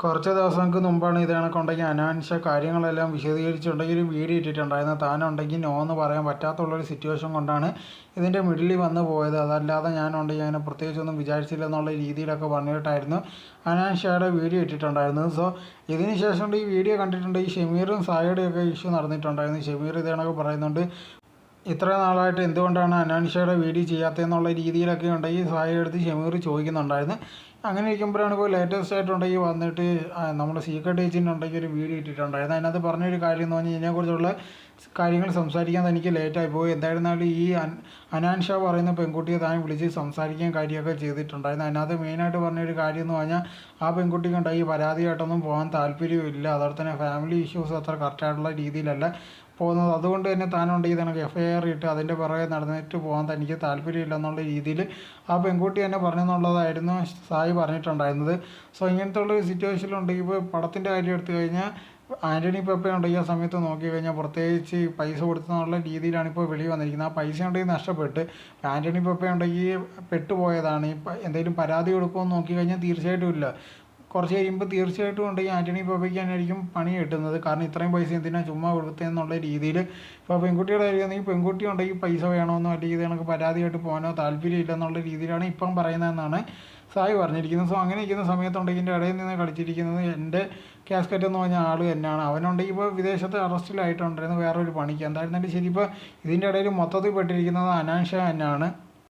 കുറച്ച് ദിവസങ്ങൾക്ക് മുമ്പാണ് ഇത് കണക്കുണ്ടെങ്കിൽ അനാൻഷ കാര്യങ്ങളെല്ലാം വിശദീകരിച്ചുണ്ടെങ്കിൽ ഒരു വീഡിയോ ഇട്ടിട്ടുണ്ടായിരുന്നു. താനുണ്ടെങ്കിൽ നോ എന്ന് പറയാൻ പറ്റാത്തുള്ളൊരു സിറ്റുവേഷൻ കൊണ്ടാണ് ഇതിൻ്റെ മിഡിലിൽ വന്ന് പോയത്. അതല്ലാതെ ഞാനുണ്ടെങ്കിൽ അങ്ങനെ പ്രത്യേകിച്ചൊന്നും വിചാരിച്ചില്ല എന്നുള്ള രീതിയിലൊക്കെ പറഞ്ഞിട്ടായിരുന്നു അനാൻഷയുടെ വീഡിയോ ഇട്ടിട്ടുണ്ടായിരുന്നത്. സോ ഇതിന് ശേഷം ഈ വീഡിയോ കണ്ടിട്ടുണ്ടെങ്കിൽ ഷമീറും സായിയുടെയൊക്കെ ഇഷ്യൂ നടന്നിട്ടുണ്ടായിരുന്നു. ഷമീർ ഇത് കണക്ക് പറയുന്നുണ്ട്, ഇത്ര നാളായിട്ട് എന്തുകൊണ്ടാണ് അനാൻഷയുടെ വീഡിയോ ചെയ്യാത്തതെന്നുള്ള രീതിയിലൊക്കെ ഉണ്ടെങ്കിൽ സായിയുടെ അടുത്ത് ഷമീർ ചോദിക്കുന്നുണ്ടായിരുന്നു. അങ്ങനെ ഇരിക്കുമ്പോഴാണ് ഇപ്പോൾ ലേറ്റസ്റ്റ് ആയിട്ടുണ്ടെങ്കിൽ വന്നിട്ട് നമ്മുടെ സീക്രട്ട് ഏജൻറ്റുണ്ടെങ്കിൽ ഒരു വീഡിയോ ഇട്ടിട്ടുണ്ടായിരുന്നു. അതിനകത്ത് പറഞ്ഞൊരു കാര്യം എന്ന് പറഞ്ഞാൽ ഇതിനെക്കുറിച്ചുള്ള കാര്യങ്ങൾ സംസാരിക്കാൻ എനിക്ക് ലേറ്റായി പോയി. എന്തായിരുന്നാലും ഈ അനാൻഷ പറയുന്ന പെൺകുട്ടിയെ താൻ വിളിച്ച് സംസാരിക്കാൻ കാര്യമൊക്കെ ചെയ്തിട്ടുണ്ടായിരുന്നു. അതിനകത്ത് മെയിനായിട്ട് പറഞ്ഞൊരു കാര്യം എന്ന് പറഞ്ഞാൽ ആ പെൺകുട്ടിക്ക് ഉണ്ടായി പരാതിയായിട്ടൊന്നും പോകാൻ താല്പര്യമില്ല. അതുപോലെ തന്നെ ഫാമിലി ഇഷ്യൂസ് അത്ര കറക്റ്റായിട്ടുള്ള രീതിയിലല്ല പോകുന്നത്. അതുകൊണ്ട് തന്നെ താനുണ്ടെങ്കിൽ തനക്ക് FIR ഇട്ട് അതിൻ്റെ പുറകെ നടന്നിട്ട് പോകാൻ തനിക്ക് താല്പര്യമില്ല എന്നുള്ള രീതിയിൽ ആ പെൺകുട്ടി തന്നെ പറഞ്ഞെന്നുള്ളതായിരുന്നു സായി പറഞ്ഞിട്ടുണ്ടായിരുന്നത്. സോ ഇങ്ങനത്തെ ഉള്ള സിറ്റുവേഷനിലുണ്ടെങ്കിൽ ഇപ്പോൾ പടത്തിൻ്റെ കാര്യം എടുത്തു കഴിഞ്ഞാൽ ആൻ്റണി പെപ്പ ഉണ്ടെങ്കിൽ ആ സമയത്ത് നോക്കി കഴിഞ്ഞാൽ പ്രത്യേകിച്ച് പൈസ കൊടുത്തെന്നുള്ള രീതിയിലാണ് ഇപ്പോൾ വെളി വന്നിരിക്കുന്നത്. ആ പൈസ ഉണ്ടെങ്കിൽ നഷ്ടപ്പെട്ട് ആൻ്റണി പെപ്പ ഉണ്ടെങ്കിൽ പെട്ടുപോയതാണ്. എന്തെങ്കിലും പരാതി കൊടുക്കുമെന്ന് നോക്കി കഴിഞ്ഞാൽ തീർച്ചയായിട്ടും ഇല്ല. കുറച്ച് കഴിയുമ്പോൾ തീർച്ചയായിട്ടും ഉണ്ടെങ്കിൽ ആൻ്റണി പെപ്പയ്ക്ക് തന്നെയായിരിക്കും പണി കിട്ടുന്നത്. കാരണം ഇത്രയും പൈസ എന്തിനാണ് ചുമ്മാ കൊടുത്തതെന്നുള്ള രീതിയിൽ. ഇപ്പോൾ പെൺകുട്ടിയുടെ കാര്യമാണെങ്കിൽ പെൺകുട്ടി ഉണ്ടെങ്കിൽ പൈസ വേണമെന്നോ അല്ലെങ്കിൽ ഇത് കണക്ക് പരാതിയായിട്ട് പോകാനോ താല്പര്യമില്ല എന്നുള്ള രീതിയിലാണ് ഇപ്പം പറയുന്നതെന്നാണ് സായി പറഞ്ഞിരിക്കുന്നത്. സോ അങ്ങനെ ഇരിക്കുന്ന സമയത്തുണ്ടെങ്കിൽ ഇതിൻ്റെ ഇടയിൽ നിന്ന് കളിച്ചിരിക്കുന്നത് എൻ്റെ കാസ്കറ്റ് എന്ന് പറഞ്ഞ ആൾ തന്നെയാണ്. അവനുണ്ടെങ്കിൽ ഇപ്പോൾ വിദേശത്ത് അറസ്റ്റിലായിട്ടുണ്ടായിരുന്നു വേറൊരു പണിക്ക്. എന്തായിരുന്നാലും ശരി, ഇപ്പോൾ ഇതിൻ്റെ ഇടയിൽ മൊത്തത്തിൽ പെട്ടിരിക്കുന്നത് അനാൻഷ തന്നെയാണ്.